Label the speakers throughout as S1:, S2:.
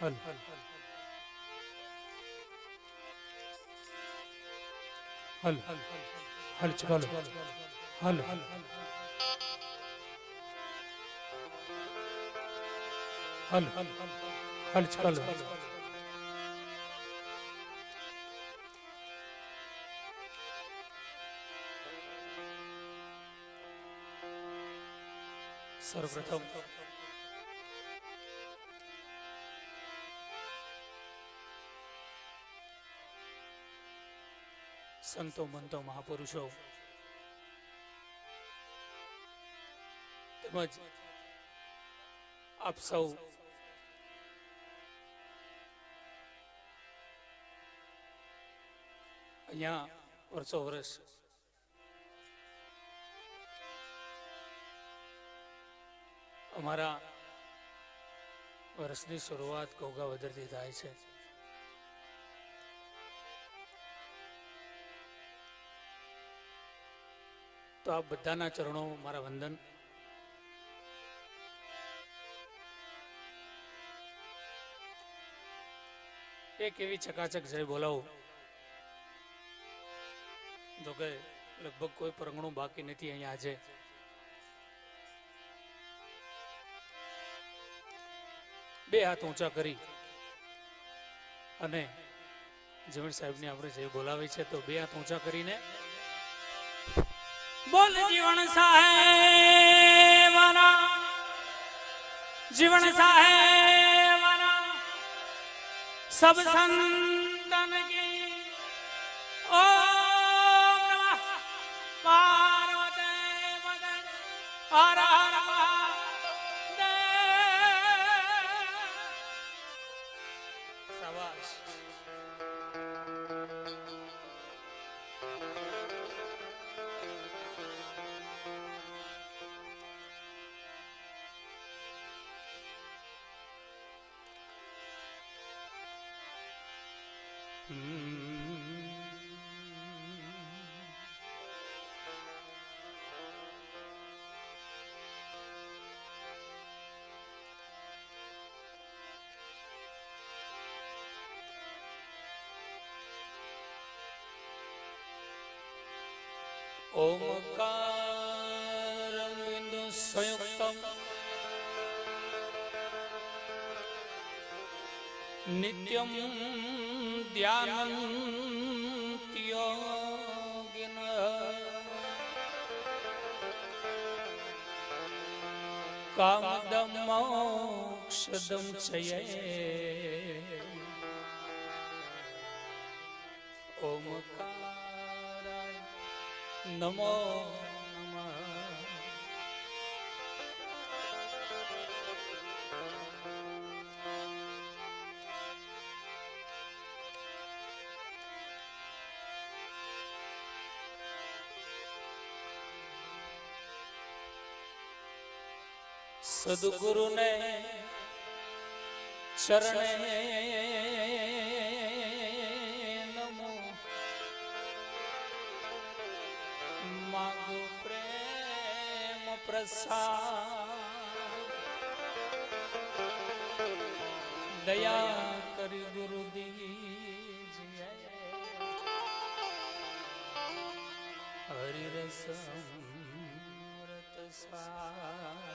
S1: हल हल हल चलो हल हल हल चलो सर्वप्रथम संतो मंतो महापुरुषो તેમજ આપ સૌ અહીંયા વર્ષો વર્ષ અમારા વર્ષની શરૂઆત ઘોઘાવદરથી થાય છે. તો આપ બધાના ચરણો મારા વંદન. એક એવી ચકાચક જય બોલાવું જો કે લગભગ કોઈ પરંગણું બાકી નથી અહીંયા આજે. બે હાથ ઊંચા કરી અને જમીર સાહેબને આપણે જય બોલાવી છે તો બે હાથ ઊંચા કરીને બોલ જીવન સાહેબના જીવન સાહેબના सब संतन की ओम नमः पार्वती पते हर हर महादेव. शाबाश. ओमकार बिंदु संयुक्तम नित्यम ध्यानन्ति योगिनः कामदं मोक्षदं च ये ओमकाराय नमो नमः. सद्गुरु ने चरणे नमो मांगो प्रेम प्रसाद दया करी गुरु दीजिए हरि रस अमृत स्वाद.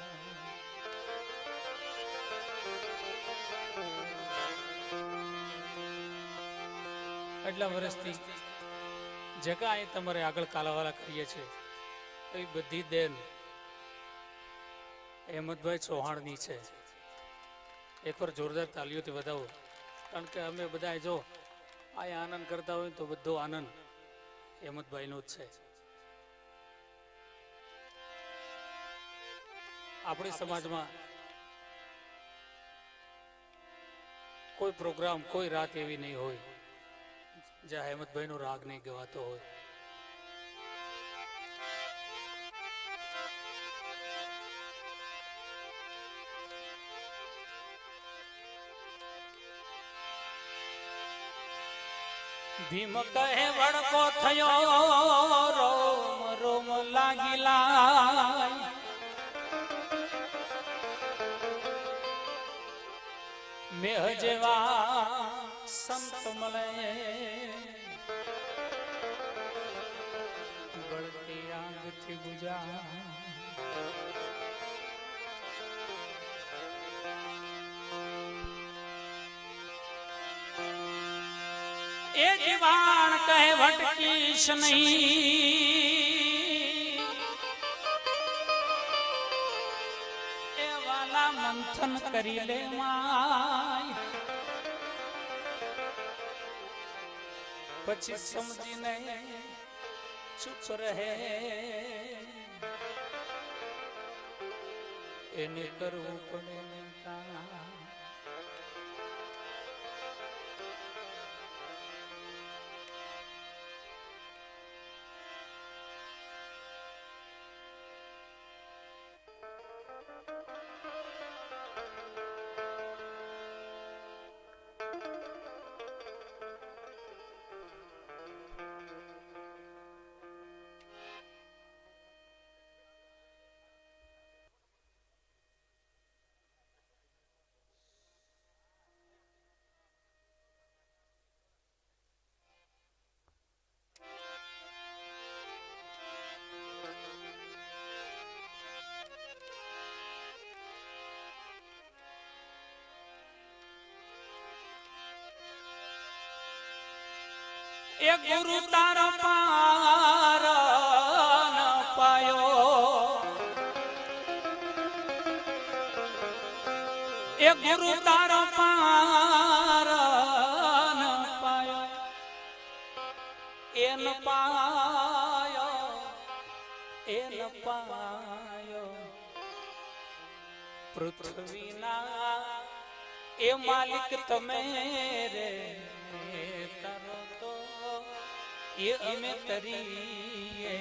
S1: એટલા વર્ષથી જે કાંઈ તમારે આગળ કાલાવાલા કરીએ છીએ એ બધી દેન અહેમદભાઈ ચૌહાણની છે. એકવાર જોરદાર તાલીઓથી વધાવો કારણ કે અમે બધા જો આ આનંદ કરતા હોય તો બધો આનંદ અહેમદભાઈનો જ છે. આપણી સમાજમાં કોઈ પ્રોગ્રામ કોઈ રાત એવી નહીં હોય જ્યાં અહેમદભાઈ નો રાગ નહીં ગવાતો હોય. ભીમ કહે વડકો થયો રોમ રોમ લાગીલા મેહ જેવા સંત મળે બળતી આગથી બુજા એ જીવાણ કહે ભટકીશ નહીં એ વાલા મંથન કરી લે માય પછી સમજીને ચૂપ રહે એને કરવું પડે ને કામ એ ગુરુ તારો પાર ન પાયો એ ગુરુ તારો પાર ન પાયો એ ન પાયો એ ન પાયો પૃથ્વીના એ માલિક તમે રે તારો તો એ અમે તરીએ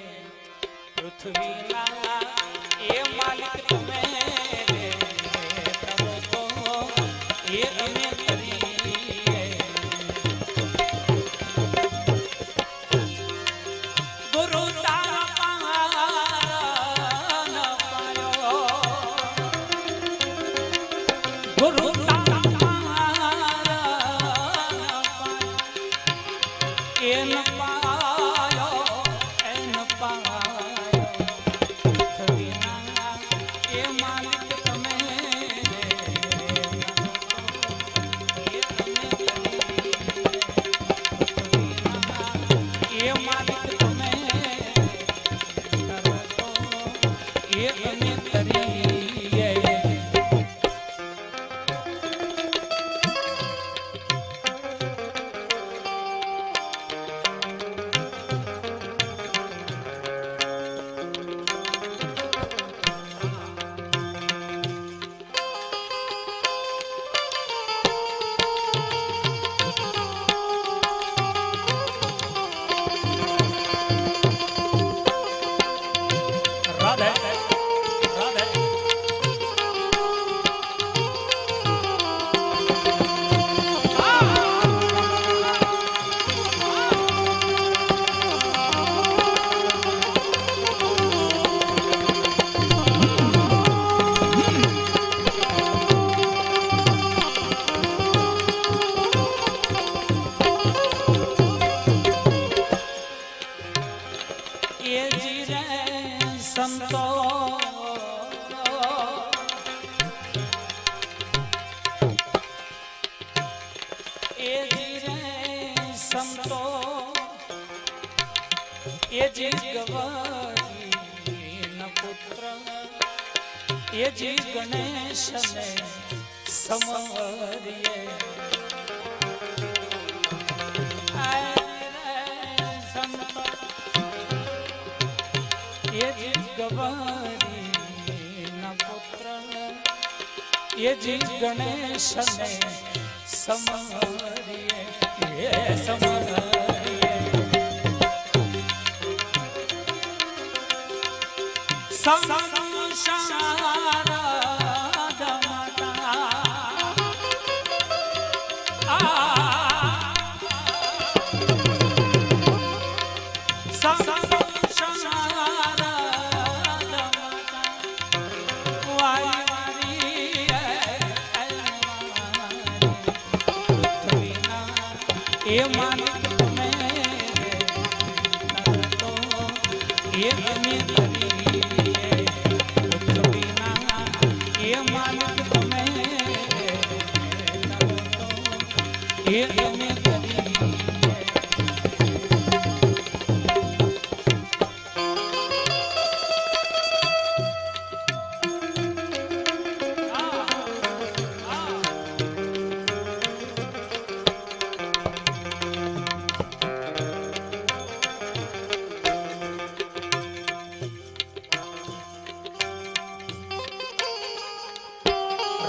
S1: પૃથ્વીના એ માલિક તમે તારો તો એ અમે તરીએ ગુરુ તારા પાર ન પાયો ગુરુ સંતો એ જીરે સંતો એ જી ગવારી ન પુત્ર એ જી ગણેશ ને સમરીએ ગવારી ન પુત્ર એ જી ગણેશ ને સમરીએ સમરીએ સંસાર એ માલિક તમે તો એ અમે કરીએ પૃથ્વીના એ માલિક તમે એ અમે કરીએ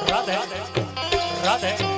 S1: राधे राधे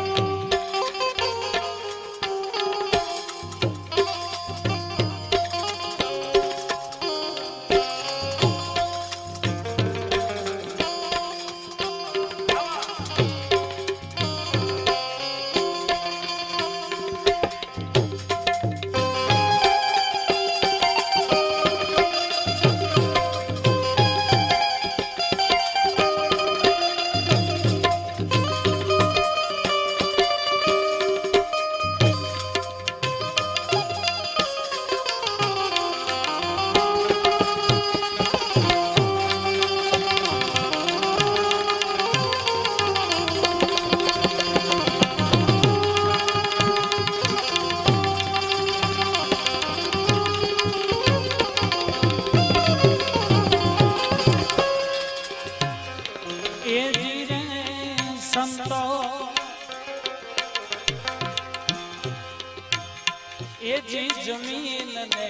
S1: जमीन ने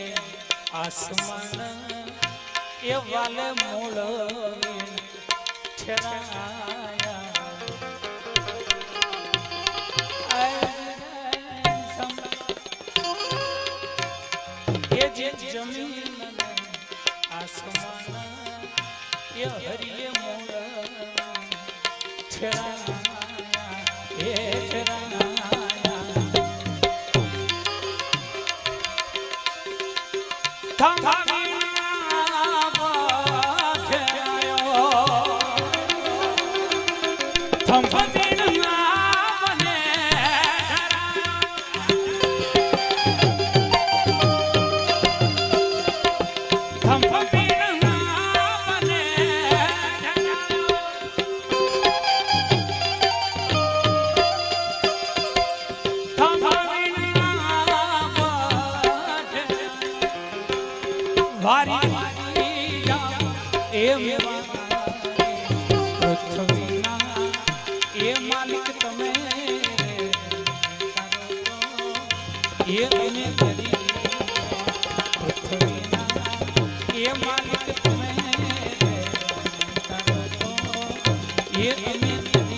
S1: आसमान ये वाले मूल ठहराया ये जमीन ने आसमान ये हरिये मूल ठहराया ये ठहराया थम ये मालिक તમે ये અમે કરી પૃથ્વીના ये मालिक તમે ये અમે કરી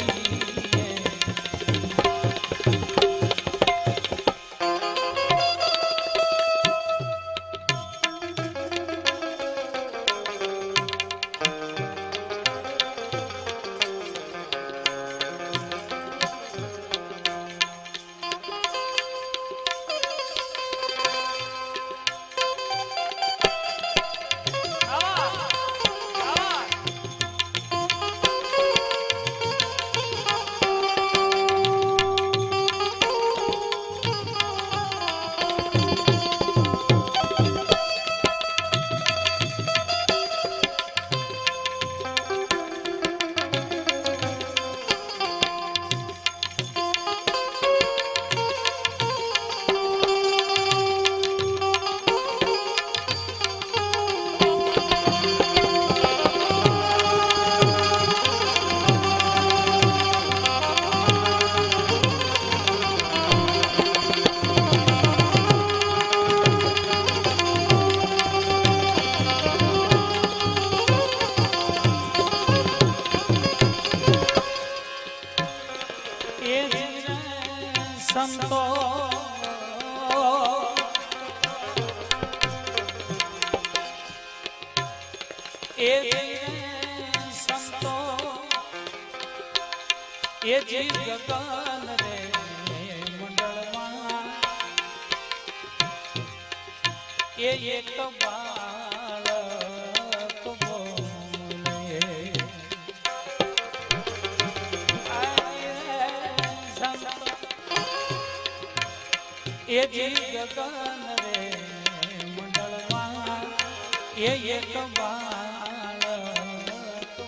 S1: संतो संतो ये जी गगन रे मंडलમાં ये एक बालक बोले એ જી ગગન રે મંડળમાં એ એક બાળક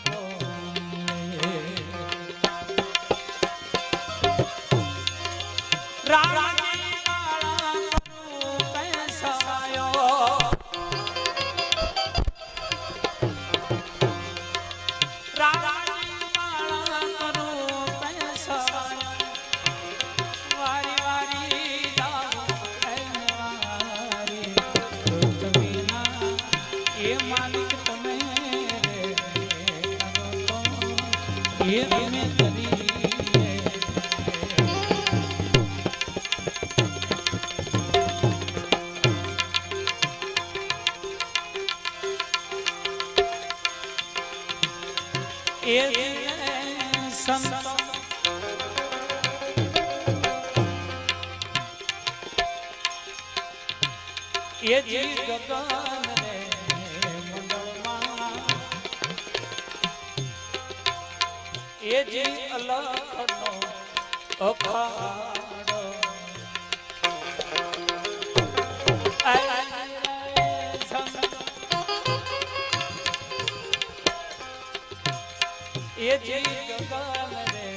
S1: બોલે. રાણી વાળા કરું પૈસાયો રાણી વાળા કરું પૈસાયો વારી વારી એ માલિક તમે એ અમે કરી એ સંતો એ જી ગગન રે મંડળમાં એ જી અલખનો અખાડો એ જી ગગન રે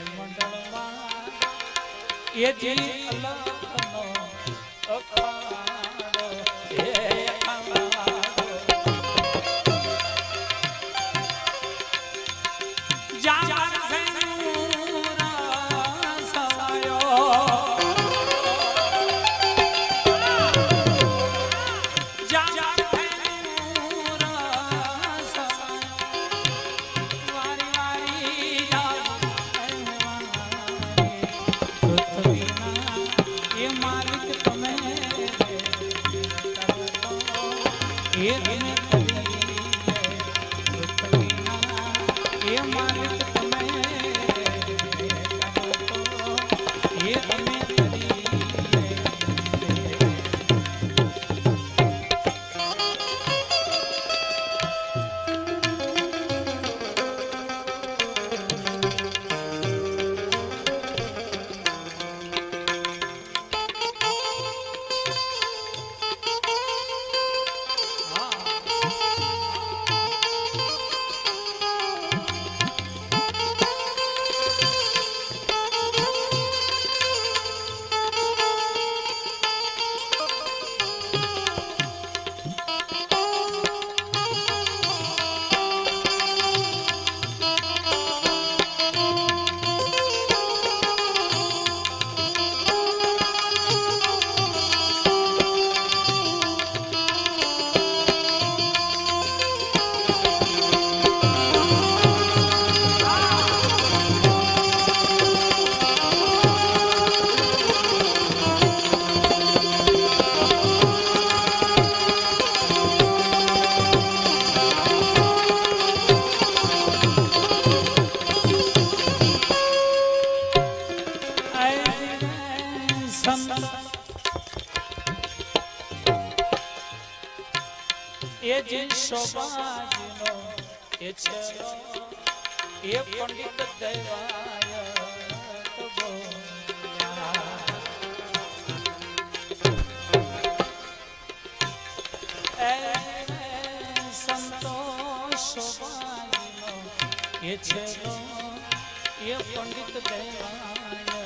S1: મંડળમાં એ જી અલખનો અખાડો એ અખાડો જાન સેનુરા સવાયો જાન સેનુરા સવાયો વારી વારી જાવ પૃથ્વીના એ માલિક તમે એ અમે એ માલિક તમે એ અમે એ જે શોભાજીનો એ છેલો એ પંડિત દેવાય સંતોષ શોભાજીનો એ છેલો એ પંડિત દેવાય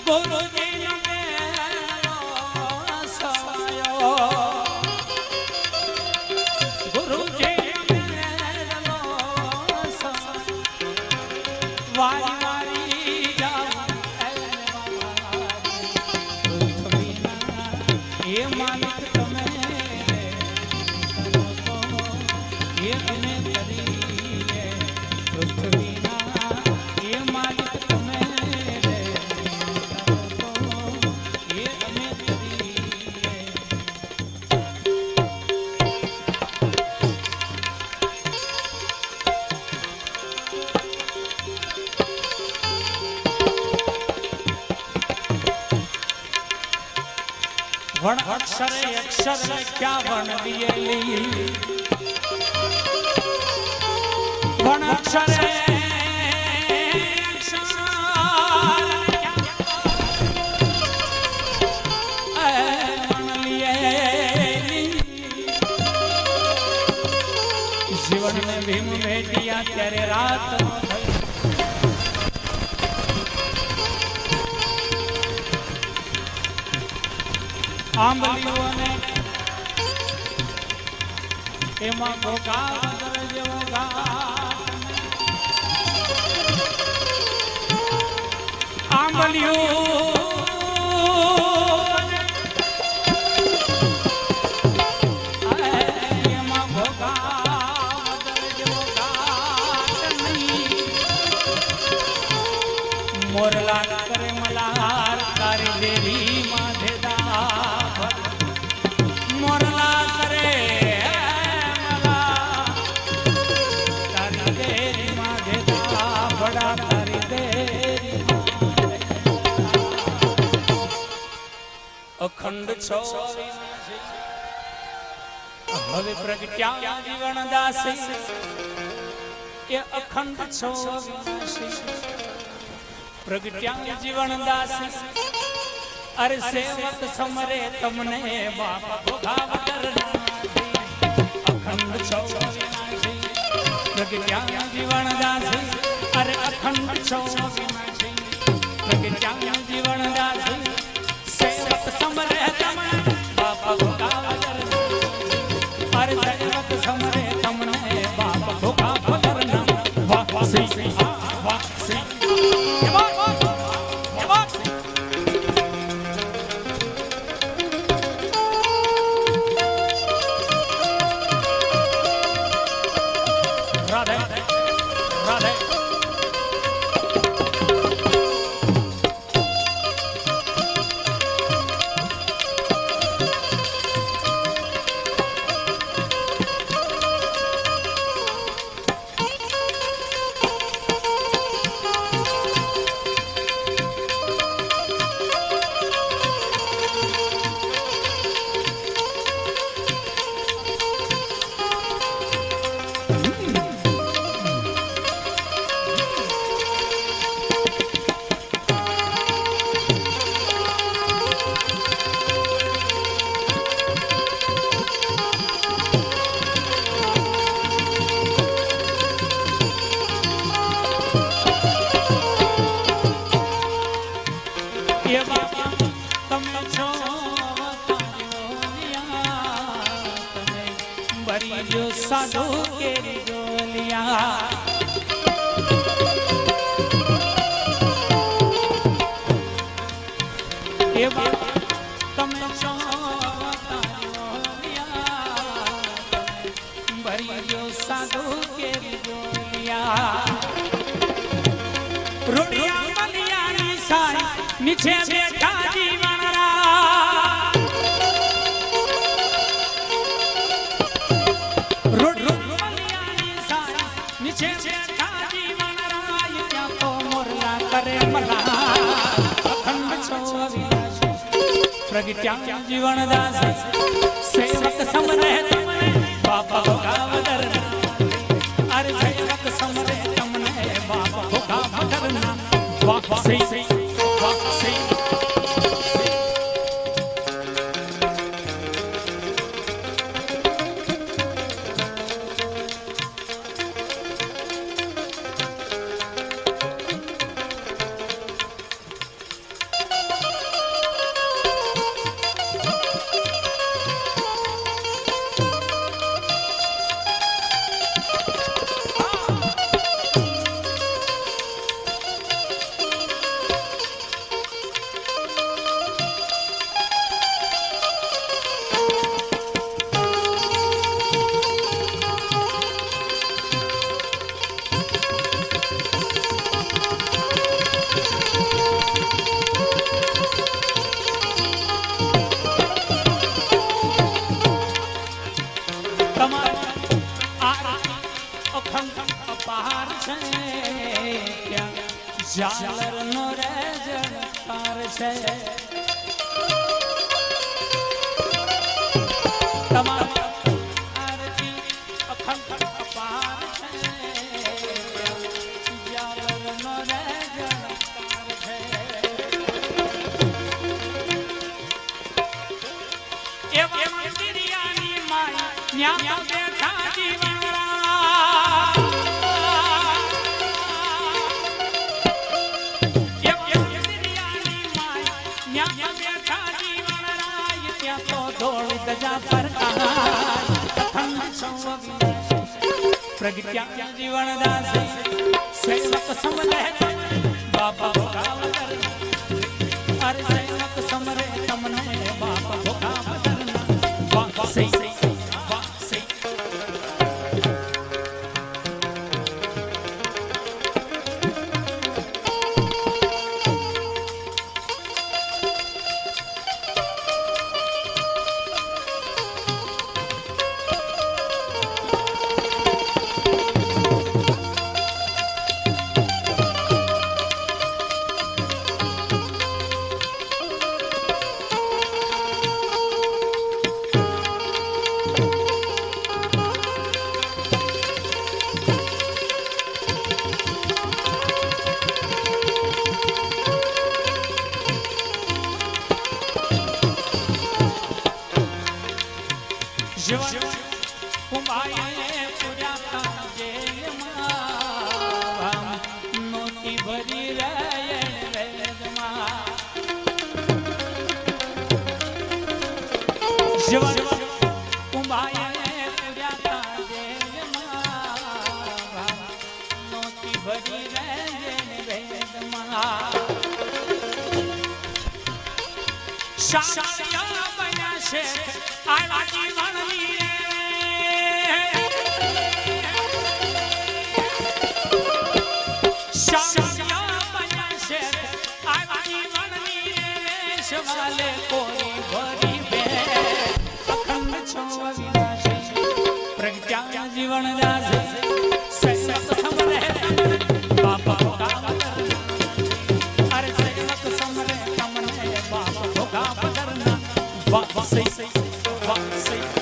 S1: ગુરુજી વારી વારી જાવ એ માલિક તમે એ અમે કરીએ પૃથ્વીના એ માલિક તમે એ અમે કરીએ. વણ અક્ષરે અક્ષર ક્યાં વણ દિયેલી અક્ષરે જીવન में ભીમ ભેટિયા ત્યારે રાત આંબલીઓને એમાં ભોગા વગર જેવો આંબલીઓ એમાં ભોગા વગર જેવો મોરલા કરે મલાર તારી દેવી માધેદા મોરલા કરે તારી દેવી માધેદા બડા તારી દેવી અખંડ છો હવે પ્રગટ્યા જીવન દાસી એ અખંડ છો પ્રગટ્યા જીવન દાસી અરે સેવક સમરે તમને બાપ ભોગાવ અખંડ છો પ્રગટ્યા જીવન દાસી અરે અખંડ છો પ્રગટ્યા જીવન દાસી સેવક સમરે તમને બાપ ભોગાવ અરે સેવક સમરે તમને બાપ ભોગાવ વાસી વાસી साधु केरी जोलिया एवा तमने भरियो साधु केरी जोलिया रोडिया मलियानी साई नीचे बैठा जीवन प्रगट्या जीवन दास सेवक समरे बाबा भोगाव अरे सेवक समरे तमने बाबा भोगाव वासी वासी झालर नो रे जड़कार छे तमाम आरती अखंड अपार छे ન્યા બેઠા જીવનરા गजा पर प्रगट्या जीवन दास सेवक समले बाबा भोगाव करना अरे सेवक समरे तमने बाबा भोगाव करना वाह सही वाह सही जीवन दास सेवक समरे बाबा भोगाव करना अरे सेवक समरे तमने बाबा भोगाव करना वाह सही वाह सही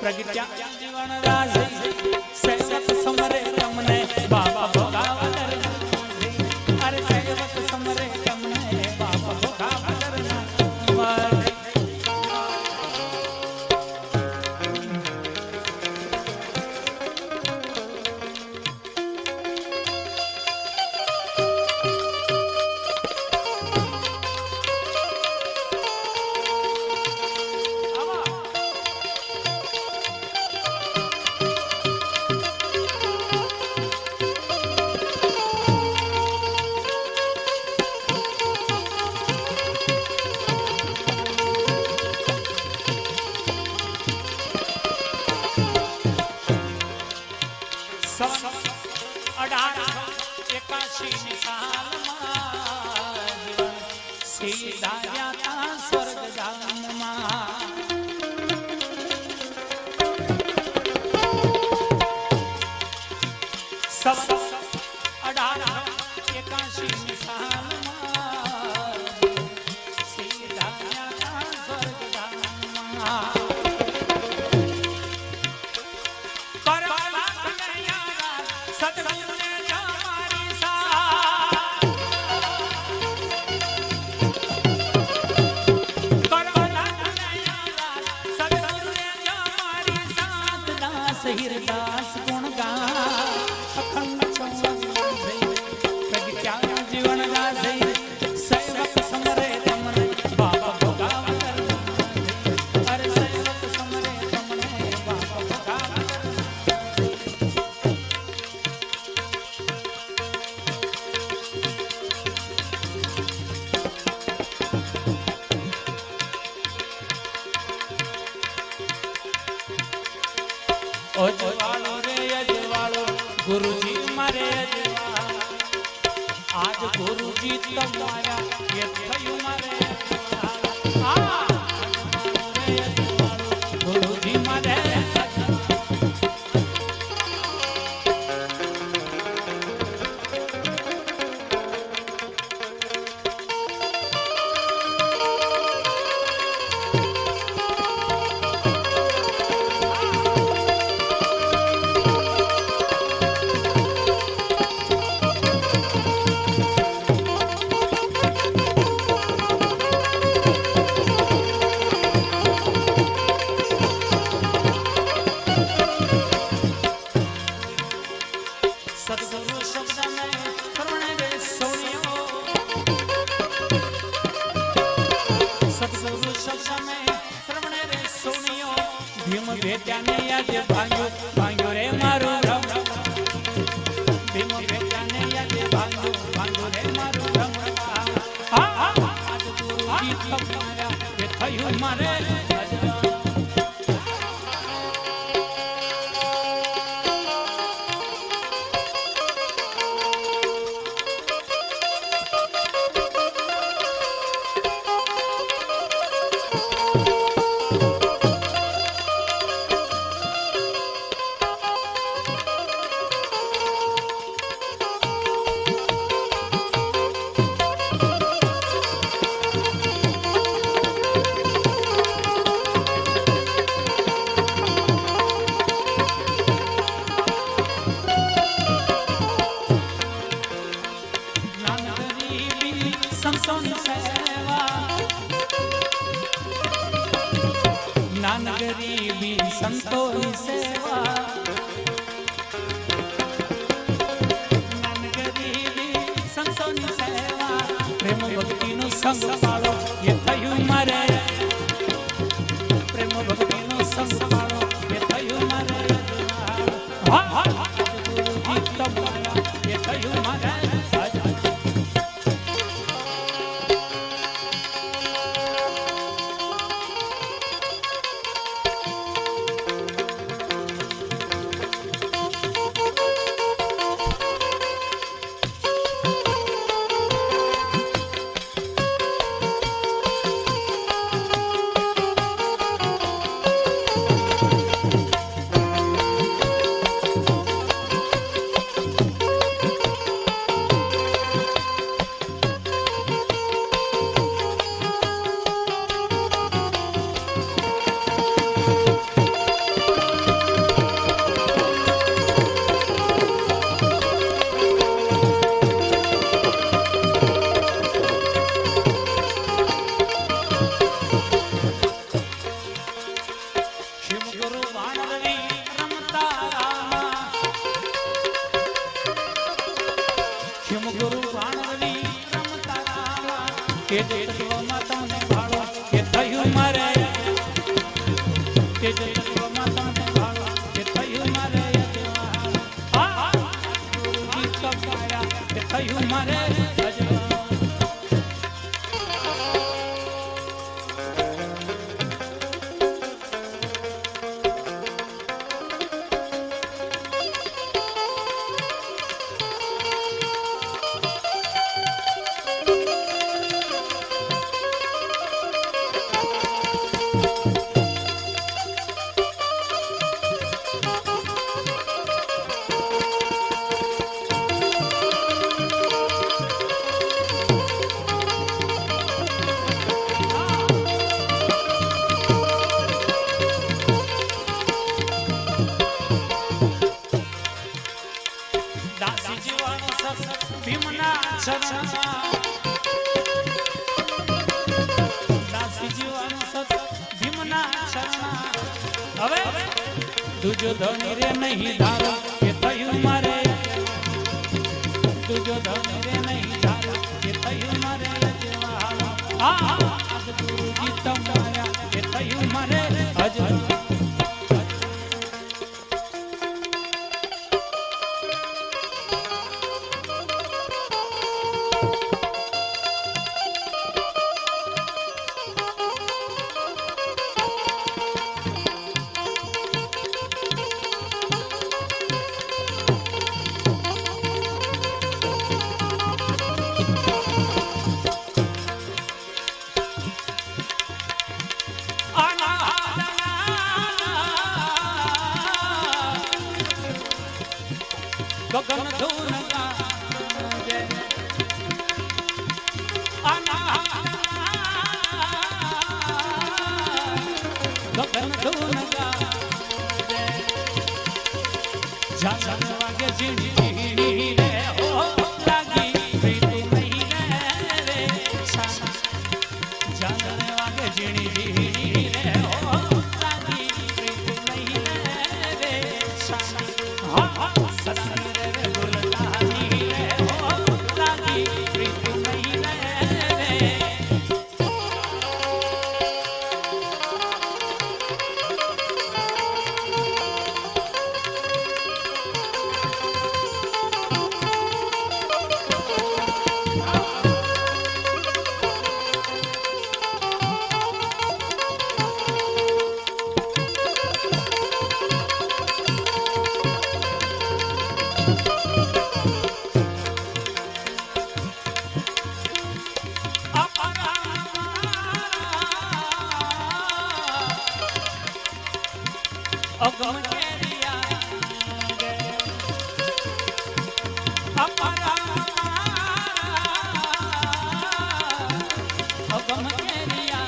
S1: प्रगट्या जीवन दास सेवक समरे तमने बाबा भोगाव करना अरे सेवक समरे तमने बाबा भोगाव करना सतगुरु ने મારે અજવા આજ ગુરુજી તમારા એ થયું મારે ગુરુજી મારે સદગુરુ શબ્દને શ્રવણે રે સોણિયો સદગુરુ શબ્દને શ્રવણે રે સોણિયો ભીમ ભેટ્યાને યાદ ભાંગ્યો રે મારું રમ ભીમ ભેટ્યાને યાદ ભાંગ્યો રે મારું રમ આ ગુરુજી તમારા એ થયું મારે નાન ગરીબી સંતોની સેવા નાન ગરીબી સંતોની સેવા પ્રેમ ભક્તિનો સંગ પાળો એ થયું મારે પ્રેમ ભક્તિનો સંગ પાળો એ થયું મારે ગુરુજી તમારા એ થયું મારે तुझो धनी रे नहीं धारो ये थયું मारे तुझो धनी रे नहीं धारो ये थયું मारे आ गुरुजी तमारा ये थયું मारे अजर गगन धून गाजे गगन धून गाजे जान वागे जिंदगी रे हो लागी प्रीत नहीं रे जान वागे जिंदगी रे हो लागी प्रीत नहीं रे हाँ ससुर रे गुलदानी रे हो लागी प्रीत नहीं रे अगम केरिया अपरा अगम केरिया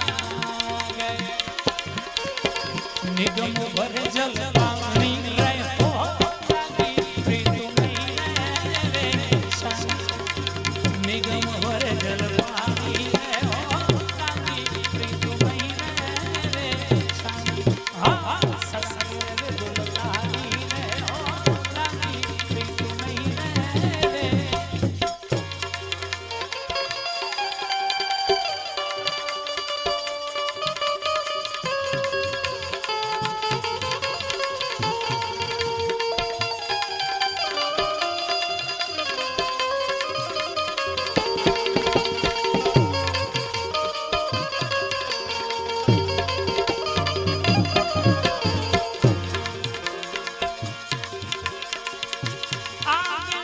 S1: निगम भर जल पानी रे हो लागी प्रीत नहीं रे निगम भर जल पानी रे हो लागी प्रीत नहीं रे हाँ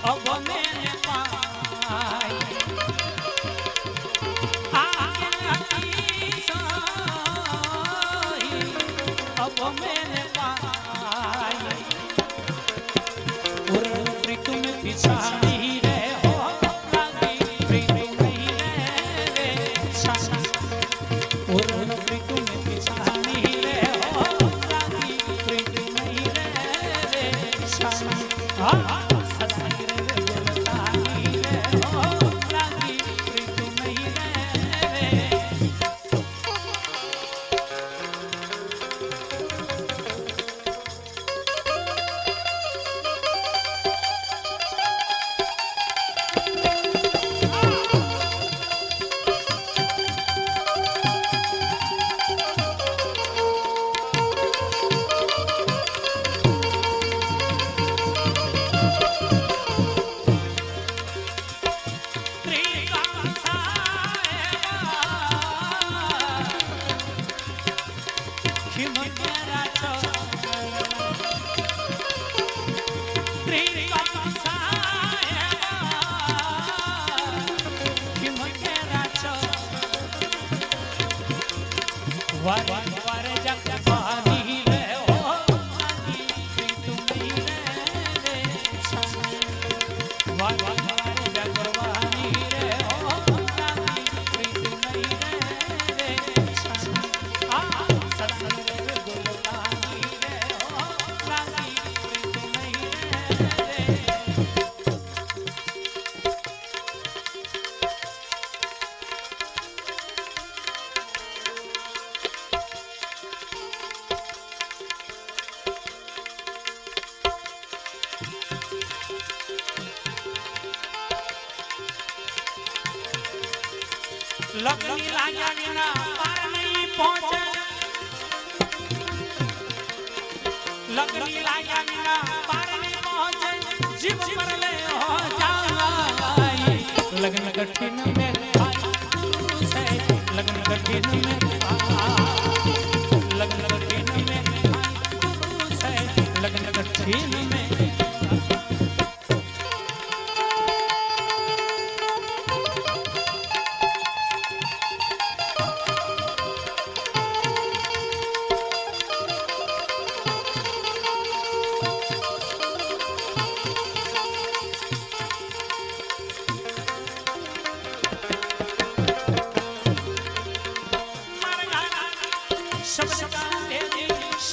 S1: अब मैंने पाई अब मैंने पाई प्रीत में पिछाड़ी रे हो लागी प्रीत नहीं रे प्रीत में पिछाड़ी रे हो लागी प्रीत नहीं रे हाँ वारे जग पानी रे हो लागी प्रीत नहीं रे वारे जग पानी रे हो लागी प्रीत नहीं रे सत्संग रे गुलदानी रे हो लागी प्रीत नहीं रे लगनी लागे ना पार नहीं पहुंचे लगनी लागे ना पार नहीं पहुंचे जीव पर ले हो जाए लगन कठिन में से लगन कठिन में लगन कठिन में से लगन कठिन में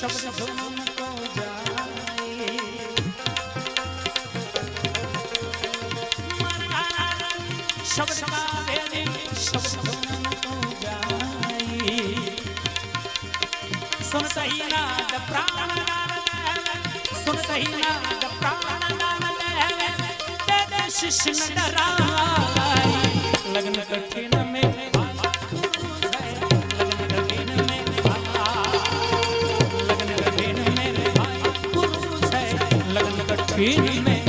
S1: शब्द धुन को जाए शब्द गावे शब्द धुन को जाए सुन सही नाद प्राण सुन सही नाद प्राण शिष्य न डराए लगन कठिन में में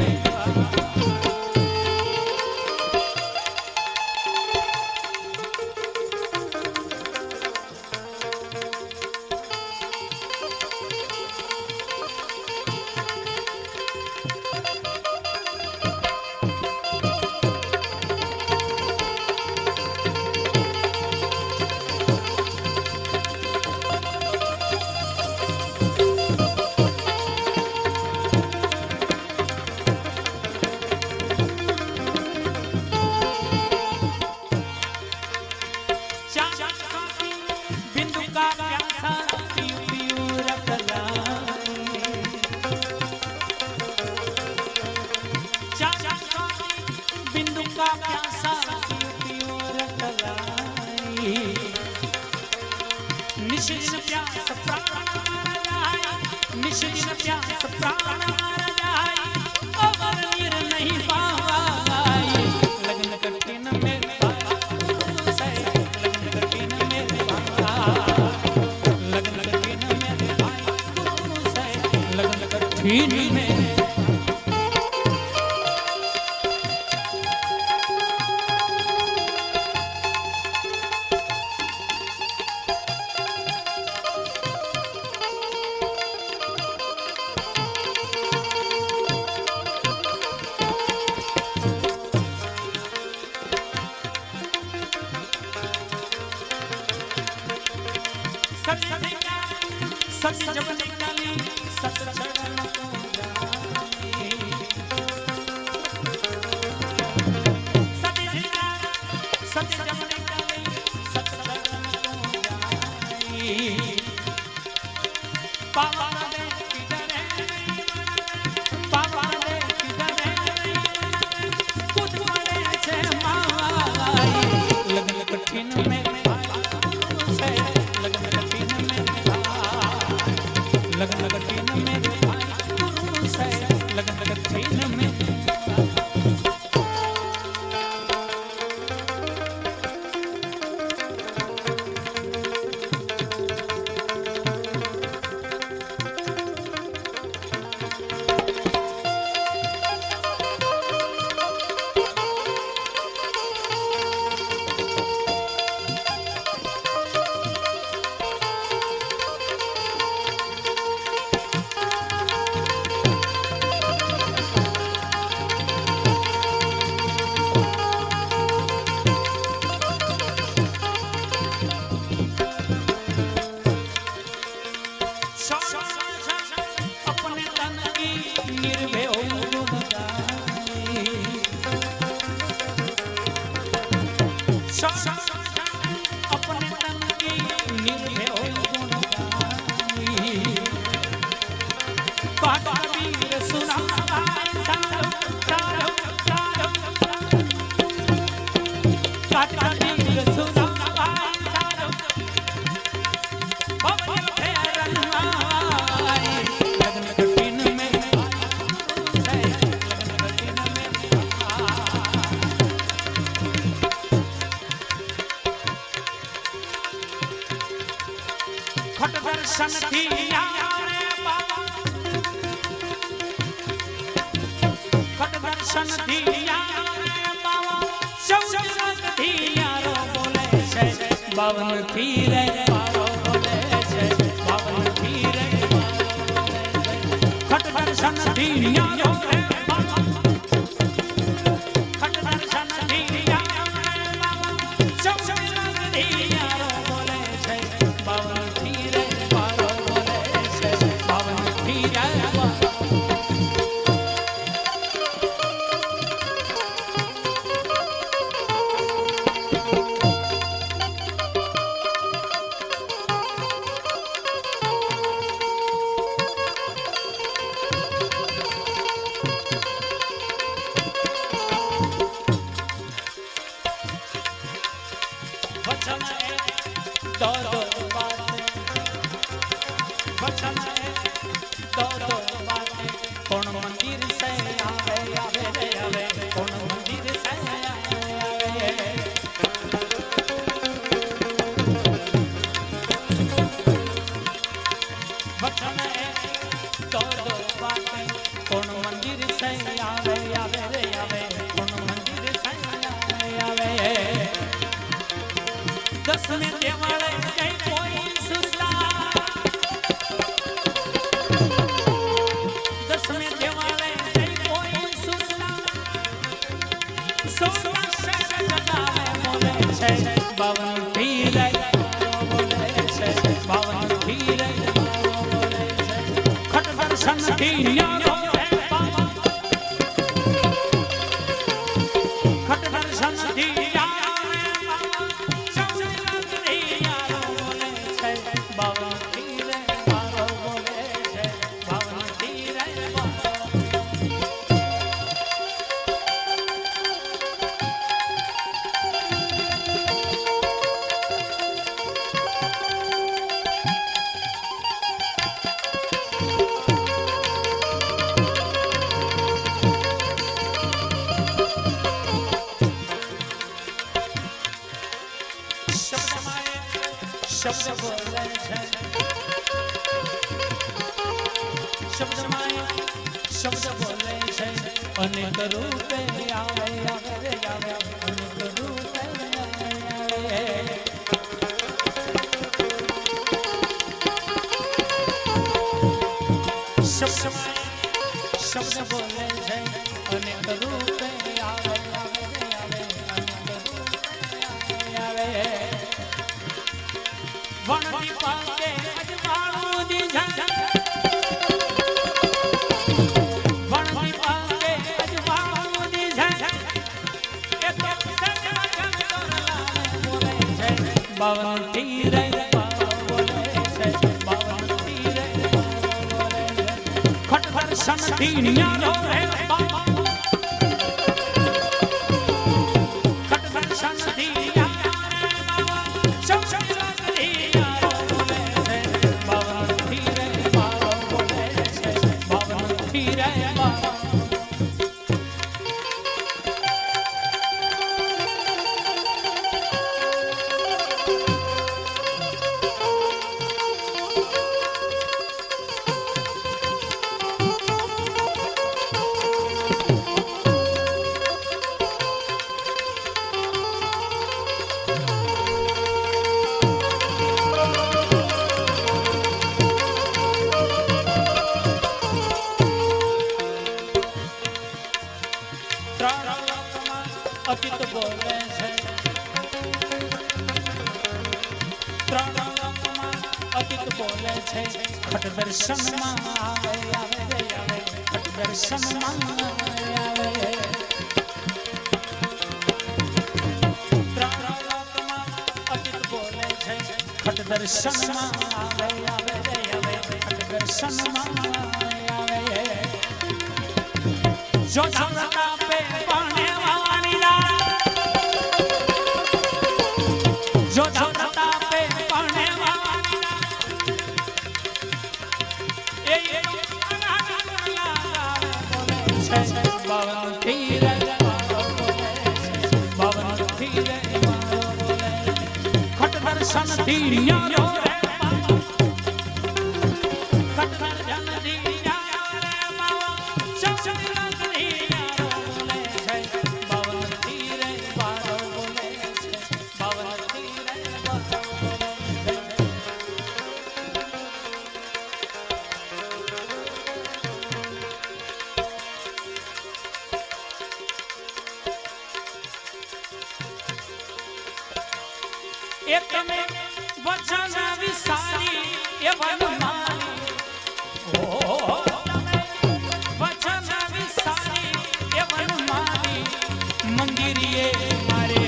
S1: निश्चित प्यास प्राण निश्चित प्यास प्राण जाए और नीर नहीं पाए लगन कठिन में लगन कठिन में लगन कठिन में लगन कठिन में सत्य जब निकाली सत्य चरण को जाए सत्य जब निकाली सत्य चरण को जाए पावा दे किधर पावा दे किधर कुछ बड़े छे माई लगन कठिन में लगन कठिन में लगन कठिन में लगन कठिन में खट दर्शन दिया रे बाबा खट दर्शन दिया रे बाबा शौरत दिया रो बोले छे बावन फिरे पारो बोले छे बावन फिरे खट दर्शन दिया रो रे बाबा खट दर्शन दिया रे बाबा शौरत दिया रो बोले छे बावन दो दो बातें कौन मंदिर से आवे आवे रे आवे कौन मंदिर से आवे वचन दो दो बातें कौन मंदिर से आवे आवे रे आवे कौन मंदिर से आवे दस में देवाले कहीं कोई सुस्ता दस में देवाले कहीं कोई सुस्ता सोना शहर जगावे बोले छे बावन पीरे बोले छे बावन पीरे बोले छे खट दर्शन की यादों है बाबा खट दर्शन की शब्द बोले छे शब्द माय शब्द बोले छे अनेक रूपे आवे आवे रे आवे अनेक रूपे आवे शब्द बोले छे अनेक रूपे आवे आवे रे आवे अनेक रूपे आवे वणनी पाके अजवाळू दीजा वणनी पाके अजवाळू दीजा ए तो सजना गंगोरला बोले छे बावन तीरे बोले छे बावन तीरे बोले छे खट दर्शन दीनिया रो रे बाबा खट दर्शन दीनिया अतीत बोले छे अतीत बोले छे खट दर्शन में आवे आवे रे आवे खट दर्शन में आवे अतीत बोले छे खट दर्शन में आवे आवे रे आवे खट दर्शन में आवे जो धरता पे पाने वाली जो धरता पे पाने वाली ये बावन तीरे बावन तीरे खट दर्शन दीनिया रो रे खट दर्शन दीनिया रे बाबा चंचला दीनिया बोले छे बावन तीरे बोले छे बावन तीरे बोले एक में वचन विसारी ए वनमाली ओ वचन विसारी ए वनमाली मंदिरिए मारे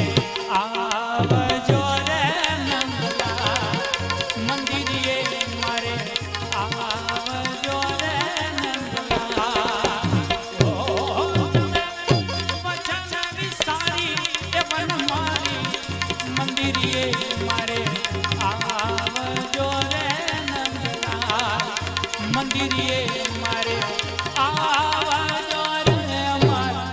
S1: आवजो रे नंदला मंदिरिए मारे आवजो रे नंदला ओ वचन विसारी ए वनमाली मंदिरिए मारे आवजो रे नंदला મંદિરે મારે આવજો રે મારા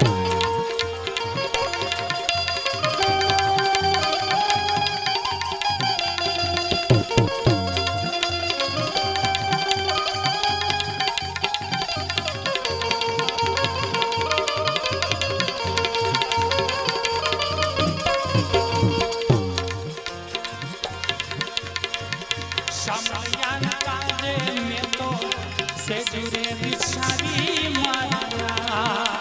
S1: શામળિયાના કાજે મેં તો સેજુરે વિચારી મારા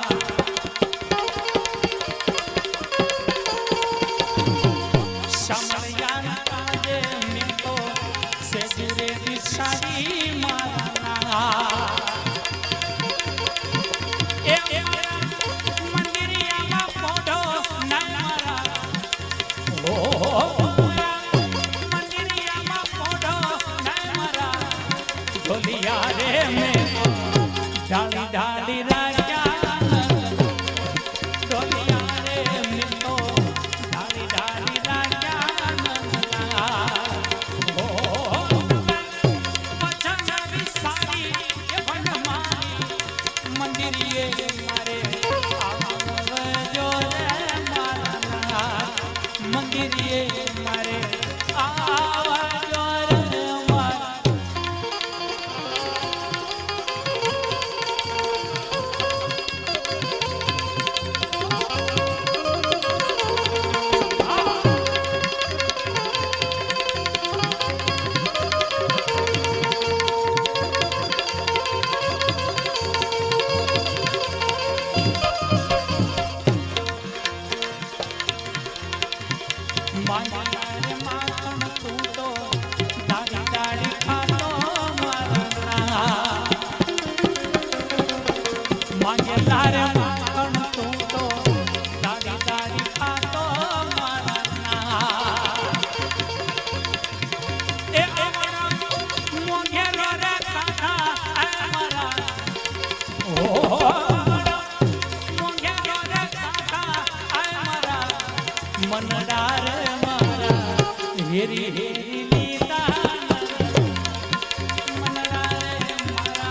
S1: શામળિયાના કાજે મેં તો સેજુરે વિચારી મારા એ મંદિરિયામાં પોઢો ના મારા ढोलिया रे में डाली डाली राजा ढोलिया रे में तो डाली डाली राजा ओ पछन विसारी ये बन मारी मंदिरिए मारे आवજો रे मारा मंदिरिए मारे आवજો रे मनडार मारा हेरी हेरी लीता मनडार मारा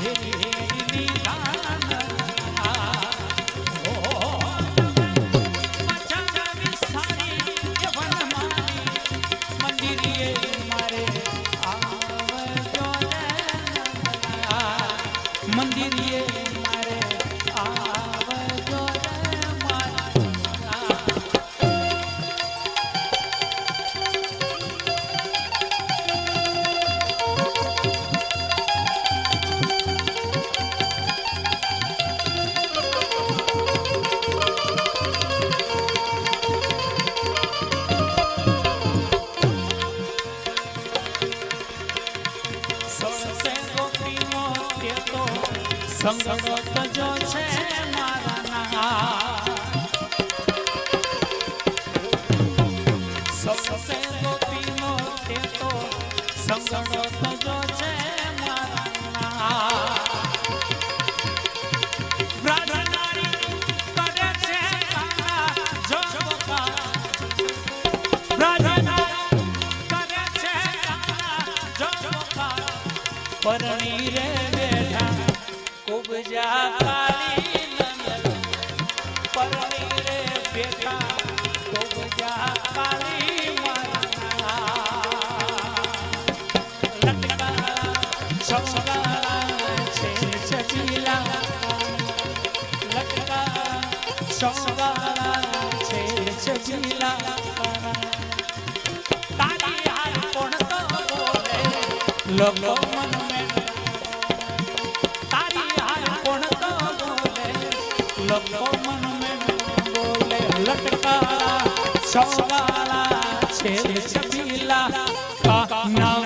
S1: हेरी हेरी लीता ओ मचा विसारी ये वन मारी मंदिरिए मारे आवજો रे मंदिरिए मारे आवજો रे સંગડો તજો છે મારા ના સબસે ગોપીનો તે તો સંગડો તજો છે મારા ના બ્રાહ્મણારી કરે છે કાના જો બોકા બ્રાહ્મણારી કરે છે કાના જો બોકા પરણી રે બેઠા उपजा काली नंदन परणी रे बेटा उपजा काली मारा लटका सौगा छे छजीला लटका सौगा छे छजीला तारी हाल कोण तो बोले लोगो मन में लोगो मन में बोले लटका सौगाला छे छबीला का नाम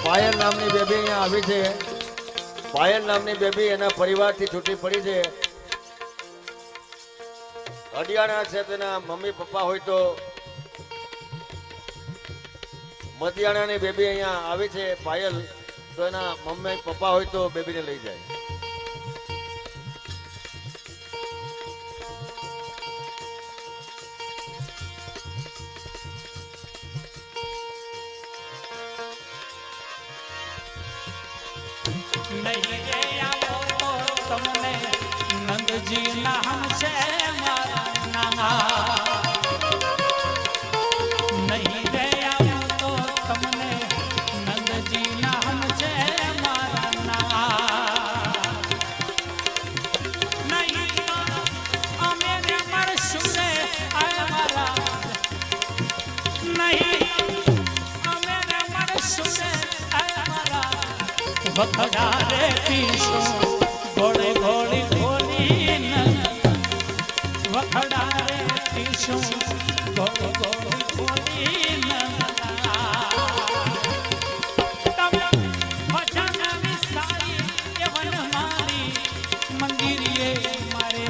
S2: પાયલ નામની બેબી અહીંયા આવી છે. પાયલ નામની બેબી એના પરિવારથી છૂટી પડી છે. હડિયાણા છે તેના મમ્મી પપ્પા હોય તો મધિયાણાની બેબી અહીંયા આવી છે. પાયલ તો એના મમ્મી પપ્પા હોય તો બેબીને લઈ જાય.
S1: નહીં રે આવો તો તમને નંદજી નામ છે મારા નાના. નહીં રે આવો તો તમને નંદજી નામ છે મારા નાના. નહીં તો અમે ને મળશું રે આ મારા. નહીં અમે ને મળશું રે આ મારા. વખડા રે પીશું ગોળે ગોળી ખોલી વખડા રે પીશું ગોળે ગોળી ખોલી તમે વચન વિસારી એ વન મારી મંદિરે મારે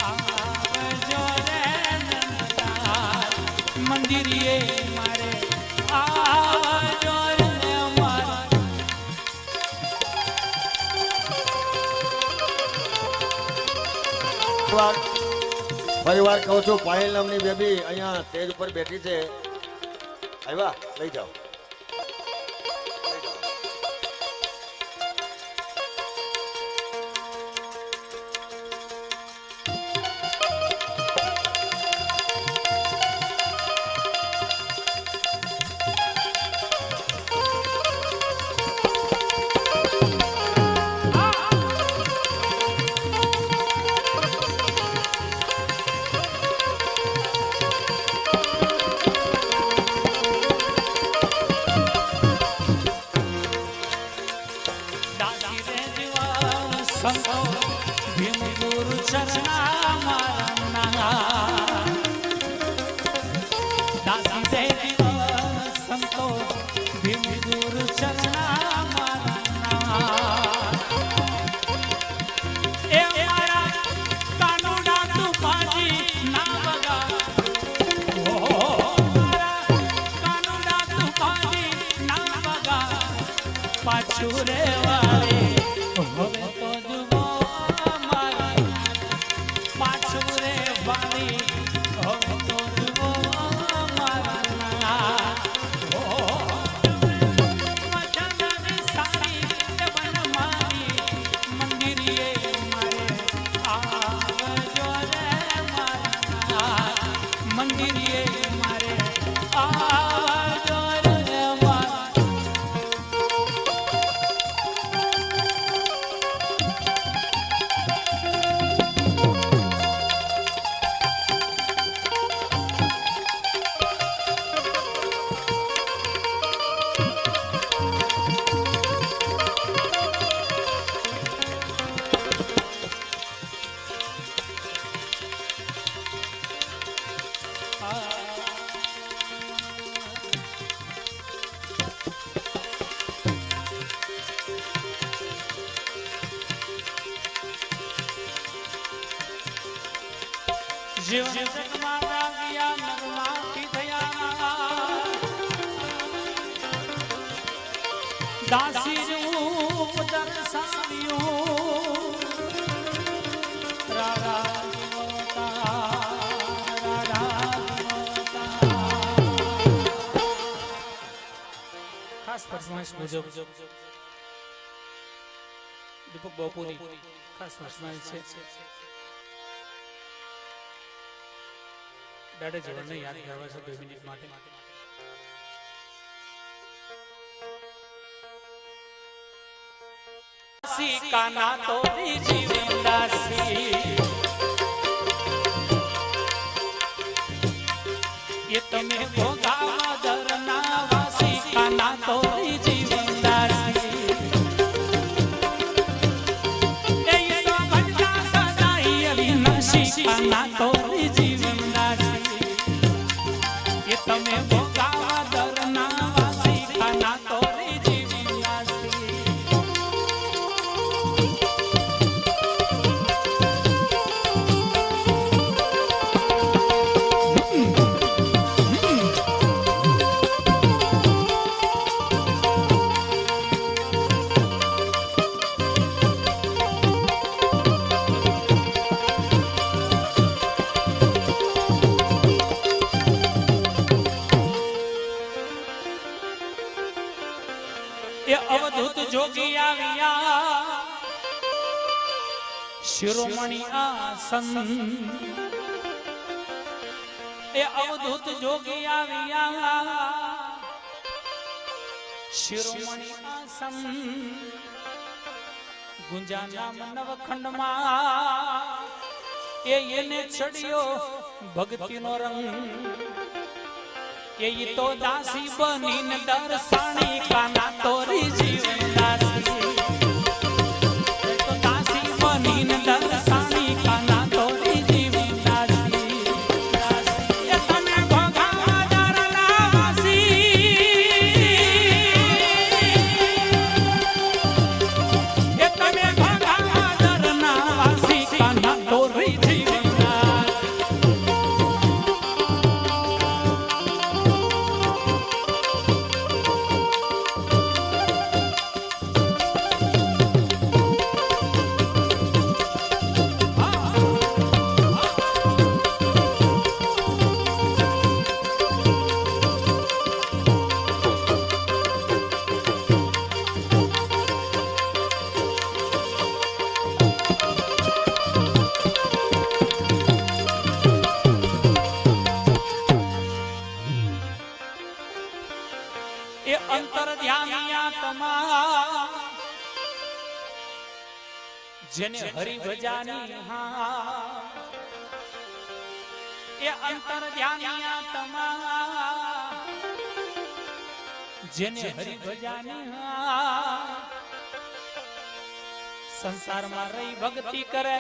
S1: આવજો રે નંદા. મંદિરે મારે આવજો રે મારા.
S2: ફરીવાર કહું છું, પાયલ નામની બેબી અહીંયા સ્ટેજ ઉપર બેઠી છે. આવ્યા, લઈ જાઓ.
S1: સંતો ભીમ ગુરુ ચરણા મારા નાના. દાસી દેવી સંતો ભીમ ગુરુ ચરણા મારા નાના. એ મારા કાનુડા તુપાજી ના બગા. ઓ મારા કાનુડા તુપાજી ના બગા. પાછું રે વાળી હવે તો જુઓ મારી. પાછું રે વાળી હવે તો જુઓ મારા. વચન વિસારી એ વન મારી મંદિરે મારે આવજો રે મારા. મંદિરે મારે આવજો રે મારા. જીવન જગમાં રાગ્યા નરમાંથી થયા. દાસી રૂપ દર્શાવ્યું. રારા ખાસ પરફોર્મન્સ મુજબ દીપક બાપુની ખાસ પરફોર્મન્સ છે. દાડે જીવનને યાદ કરવા છે 2 મિનિટ માટે. દાસી કાના તોરી જીવન દાસી એ તમે ભોગાવા દરના વાસી. કાના તોરી જીવન દાસી એ તો ભટકા સદાઈ અવિનાશી. કાના તોરી જીવન તમે ભોગાવા દરના વાસી. ખાના તોરી જીવન દાસી. જોગી આવ્યા શિરોમણી આસન એ અવધૂત જોગી આવ્યા શિરોમણી આસન ગુંજા નામ નવખંડમાં એને ચડ્યો ભક્તિનો રંગ એ તો દાસી બનીને દર્શાણી કાના તોરી જીવન દાસી તો દાસી બનીને દર્શાણી કાના તોરી જીવન દાસી એ તમે ભોગાવદરના વાસી એ તમે ભોગાવદરના વાસી કાના તોરી જીવન જેને હરિ ભજાની હા એ અંતર ધ્યાન આત્મા જેને હરિ ભજાની હા સંસારમાં રહી ભક્તિ કરે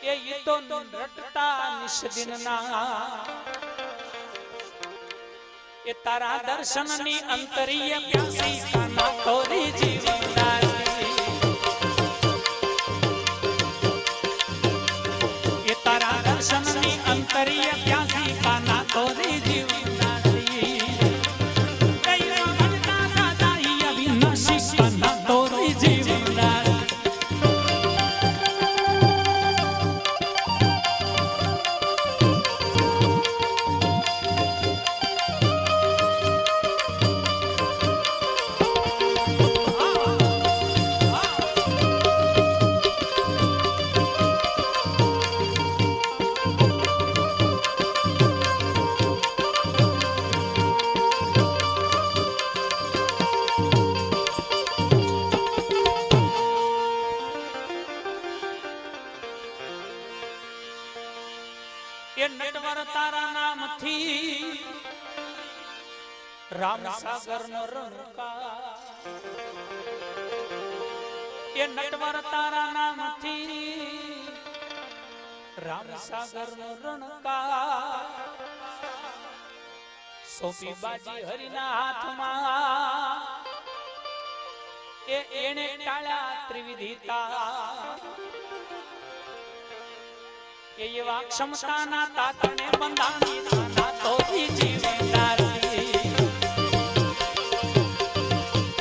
S1: એ તો રટતા નિષદિન ના એ તારા દર્શનની અંતરીય પ્યાસી કાના તોરી જીવનદાસી એ તારા દર્શનની અંતરીય પ્યાસી કાના તોરી જીવનદાસી દૈવ ભજતા સદાઈ અવિનાશી કાના તોરી જીવનદાસી નટવર તારા નામથી રામ સાગર નો રણકા એ નટવર તારા નામથી રામ સાગર નો રણકા સોપી બાજી હરિના હાથમાં એને ટાળ્યા ત્રિવિધિતા એવા ક્ષમતાના તાતણે બંધાણી કાના તોરી જીવનદાસી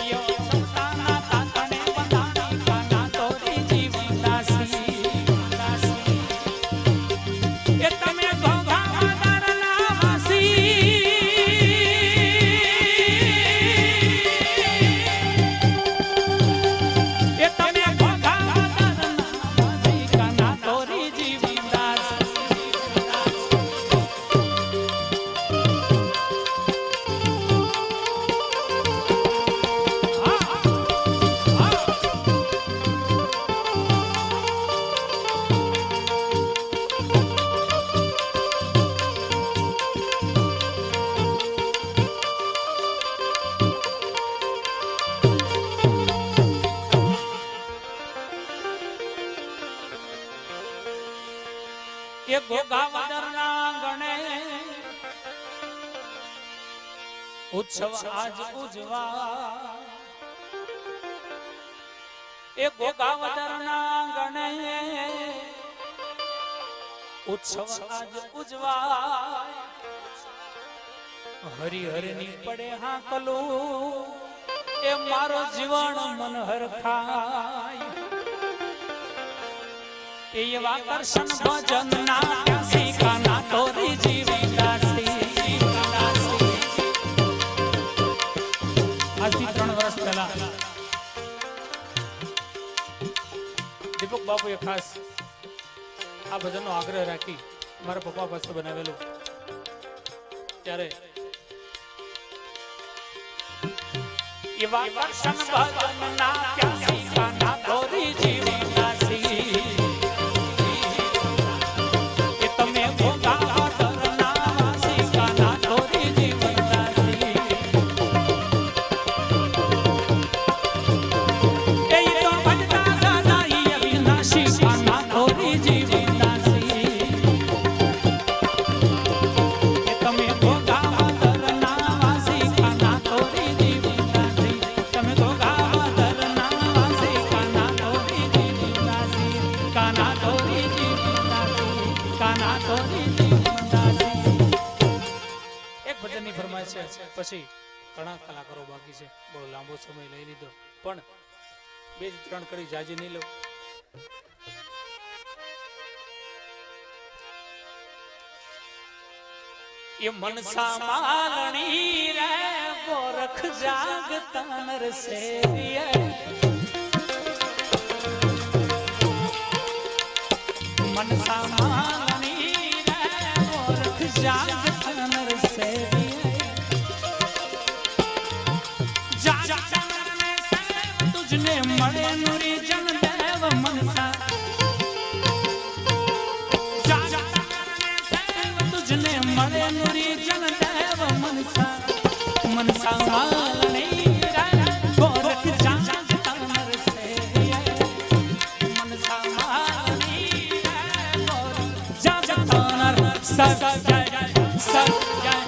S1: એવા ક્ષમતાના તાતણે બંધાણી કાના તોરી જીવનદાસી એ તમે ભોગાવદરના વાસી એ તમે ભોગાવદરના વાસી કાના તોરી જીવન એ ગોગાવદરના ગણે ઉત્સવ આજ ઉજવા એ ગોગાવદરના ગણે ઉત્સવ આજ ઉજવા હરિહરની પડે હાકલો એ મારો જીવન મન હરખાય એવા કરશન ભજન ના પ્યાસી કાના તોરી જીવનદાસી આથી 3 વર્ષ પહેલા દીપક બાપુએ ખાસ આ ભજનનો આગ્રહ રાખી મારા પપ્પા પાસે બનાવેલું ત્યારે એવા દર્શન ભજનના પ્યાસી કાના દોરી જીવી નાસી એ તમે ભોગા દરના વાસી કાના દોરી જીવી નાસી એ તો ભજતા સદાઈ અવિનાશી કાના દોરી જીવી નાસી એ તમે ભોગા દરના વાસી કાના દોરી જીવી નાસી તમે ભોગા દરના વાસી કાના દોરી જીવી નાસી કાના દોરી જીવી નાસી કાના દોરી જીવી નાસી એક ભજનની ફરમાઈશ છે પછી ઘણા કલાકારો બાકી છે બહુ લાંબો સમય લઈ લીધો પણ 2-3 કરી જાજી નહીં લઉં ये मनसा मालनी रे गोरख जागता नर से मनसा मालनी रे गोरख जागता नर से जागता नर ने से तुझने मळे नुरी जन देव मनसा तुझने मरे नुरी जन देव मनसा मनसा मालनी रे गोरख जागता नर से मनसा मालनी रे गोरख जागता नर सत जय सत जय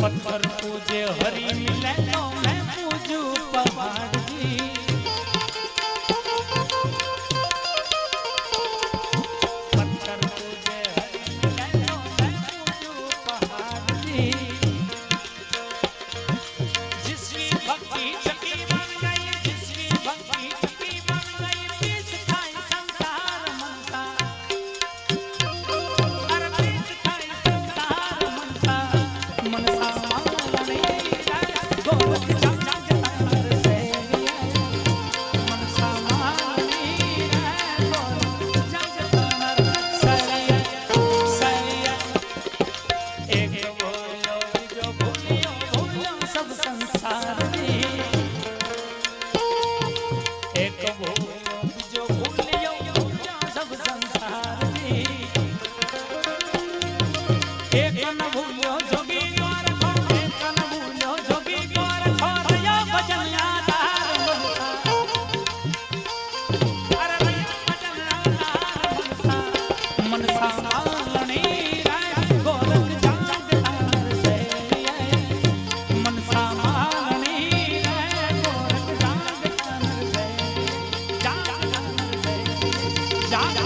S1: पत्थर पूजे हरि मिले तो मैं पूजू पहाड़ जी। पत्थर पूजे हरि मिले तो मैं पूजू पहाड़ जी। जिसकी भक्ति चकी बन गई, जिसकी भक्ति चकी बन गई, पीस खाई संसार मनता। अरे पीस खाई संसार मनता, मनसा मालनी गोरख जग जग तार से। मनसा मालनी गोरख जग तार से। एक बोलो जो बोलियो बोलियो सब संसार में। एक बोलो जो बोलियो बोलियो सब संसार में। एक न भूलो जोगी द्वार खोर, एक न भूलो जोगी द्वार खोर, यो भजन आधार मनसा। अरे यो भजन आधार मनसा, मनसा मालनी गोरख जग तार से। मनसा मालनी गोरख जग तार से। जग तार से, जग